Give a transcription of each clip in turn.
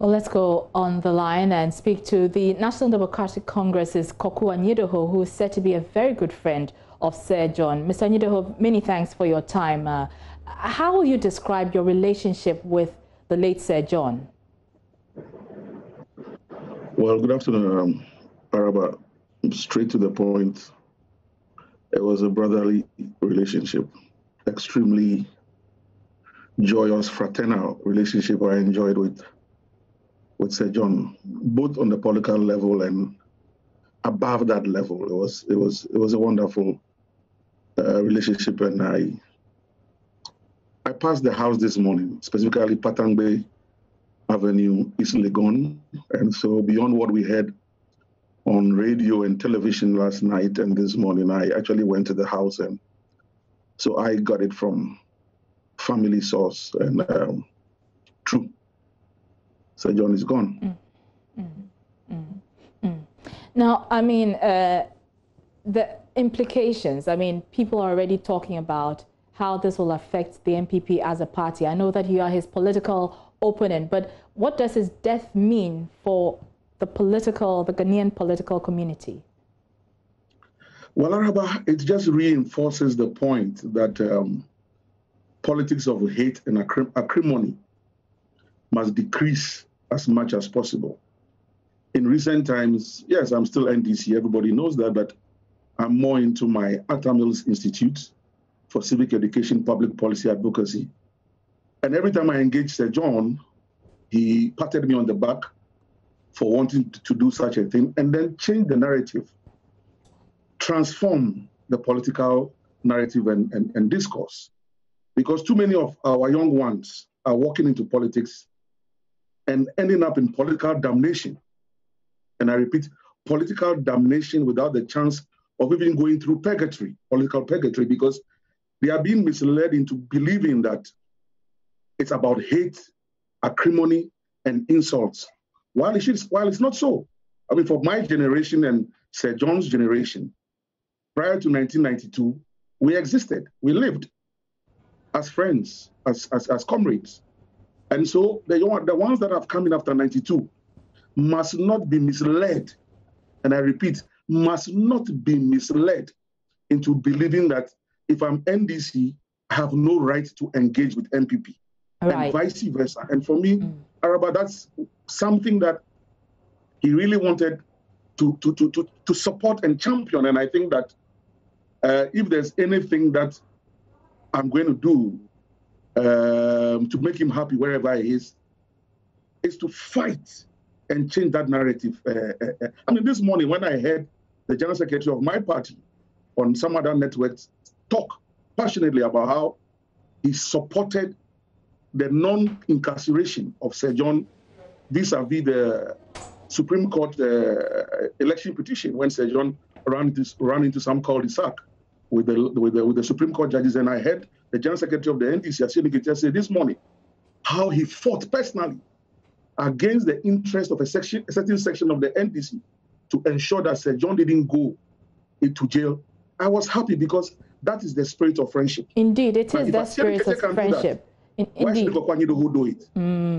Well, let's go on the line and speak to the National Democratic Congress's Kwadwo Owusu, who is said to be a very good friend of Sir John. Mr. Owusu, many thanks for your time. How will you describe your relationship with the late Sir John? Well, good afternoon, Araba. Straight to the point. It was a brotherly relationship, extremely joyous, fraternal relationship I enjoyed with Sir John, both on the political level and above that level. It was a wonderful relationship, and I passed the house this morning, specifically Patangbe Avenue, East Legon, and so beyond what we heard on radio and television last night and this morning, I actually went to the house, and so I got it from family source, and true. Sir John is gone. Now, I mean, the implications, I mean, people are already talking about how this will affect the NPP as a party. I know that you are his political opponent, but what does his death mean for the Ghanaian political community? Well, Araba, it just reinforces the point that politics of hate and acrimony must decrease as much as possible. In recent times, yes, I'm still NDC, everybody knows that, but I'm more into my Atta Mills Institute for Civic Education, Public Policy Advocacy. And every time I engage Sir John, he patted me on the back for wanting to do such a thing and then change the narrative, transform the political narrative and discourse. Because too many of our young ones are walking into politics and ending up in political damnation. And I repeat, political damnation without the chance of even going through purgatory, political purgatory, because they are being misled into believing that it's about hate, acrimony, and insults. While it's not so. I mean, for my generation and Sir John's generation, prior to 1992, we existed, we lived as friends, as comrades. And so the ones that have come in after 92 must not be misled. And I repeat, must not be misled into believing that if I'm NDC, I have no right to engage with NPP, right, and vice versa. And for me, Araba, that's something that he really wanted to support and champion. And I think that if there's anything that I'm going to do to make him happy wherever he is to fight and change that narrative. I mean, this morning when I heard the General Secretary of my party on some other networks talk passionately about how he supported the non-incarceration of Sir John vis-a-vis the Supreme Court election petition when Sir John ran into some cul-de-sac with the Supreme Court judges, and I heard the General Secretary of the NDC, say this morning how he fought personally against the interest of a certain section of the NDC to ensure that Sir John didn't go into jail. I was happy because that is the spirit of friendship. Indeed, it is the spirit of friendship. Why should Kwame do it?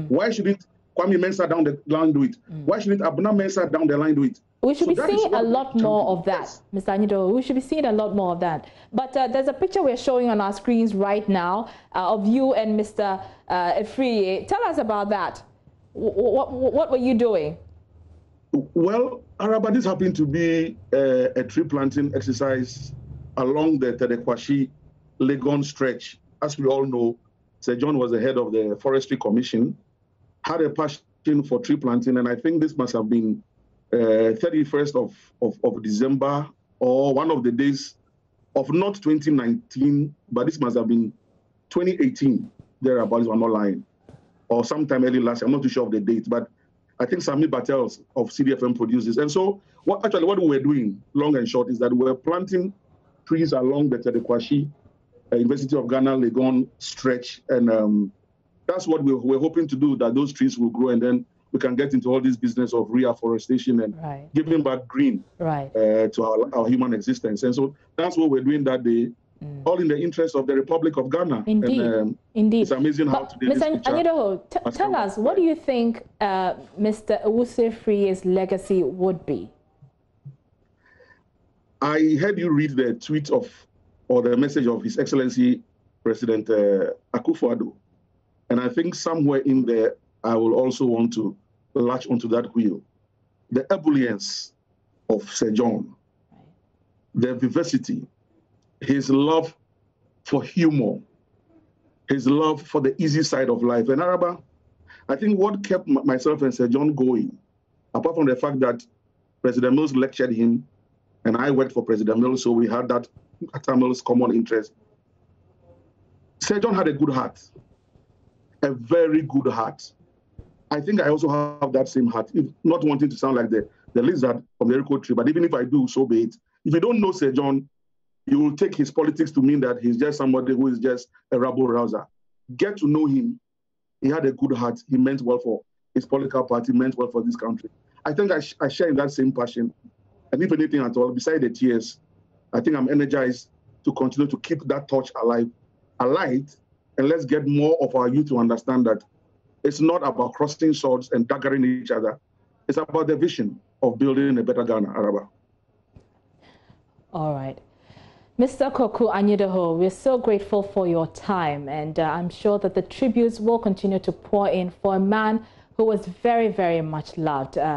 Why shouldn't Kwame Mensah down the line do it? Why shouldn't Abuna Mensah down the line do it? We should be seeing a lot more of that, Mr. Owusu. We should be seeing a lot more of that. But there's a picture we're showing on our screens right now of you and Mr. Afriyie. Tell us about that. What were you doing? Well, Araba, this happened to be a tree planting exercise along the Tedekwashi-Legon stretch. As we all know, Sir John was the head of the Forestry Commission, had a passion for tree planting, and I think this must have been 31st of December, or one of the days of not 2019, but this must have been 2018, thereabouts, I'm not lying, or sometime early last year. I'm not too sure of the date, but I think Sami Battels of CDFM produced this. And so what we were doing, long and short, is that we were planting trees along the Tedekwashi University of Ghana Legon stretch, and that's what we're hoping to do, that those trees will grow, and then we can get into all this business of reforestation and giving back green to our human existence. And so that's what we're doing that day. all in the interest of the Republic of Ghana. Indeed, and, indeed. It's amazing how today Mr. Anyedoho, tell us, what do you think Mr. Owusu Afriyie's legacy would be? I heard you read the tweet or the message of His Excellency President Akufo-Addo, and I think somewhere in there I will also want to latch onto that wheel. The ebullience of Sir John, the vivacity, his love for humor, his love for the easy side of life. And Araba, I think what kept myself and Sir John going, apart from the fact that President Mills lectured him, and I worked for President Mills, so we had that Mills common interest. Sir John had a good heart, a very good heart. I think I also have that same heart, if not wanting to sound like the lizard from the Jericho tree, but even if I do, so be it. If you don't know Sir John, you will take his politics to mean that he's just somebody who is just a rabble-rouser. Get to know him. He had a good heart. He meant well for his political party, meant well for this country. I think I share in that same passion. And if anything at all, beside the tears, I think I'm energized to continue to keep that torch alive, alight, and let's get more of our youth to understand that it's not about crossing swords and daggering each other. It's about the vision of building a better Ghana, Araba. All right. Mr. Kwadwo Anyedoho, we're so grateful for your time, and I'm sure that the tributes will continue to pour in for a man who was very, very much loved.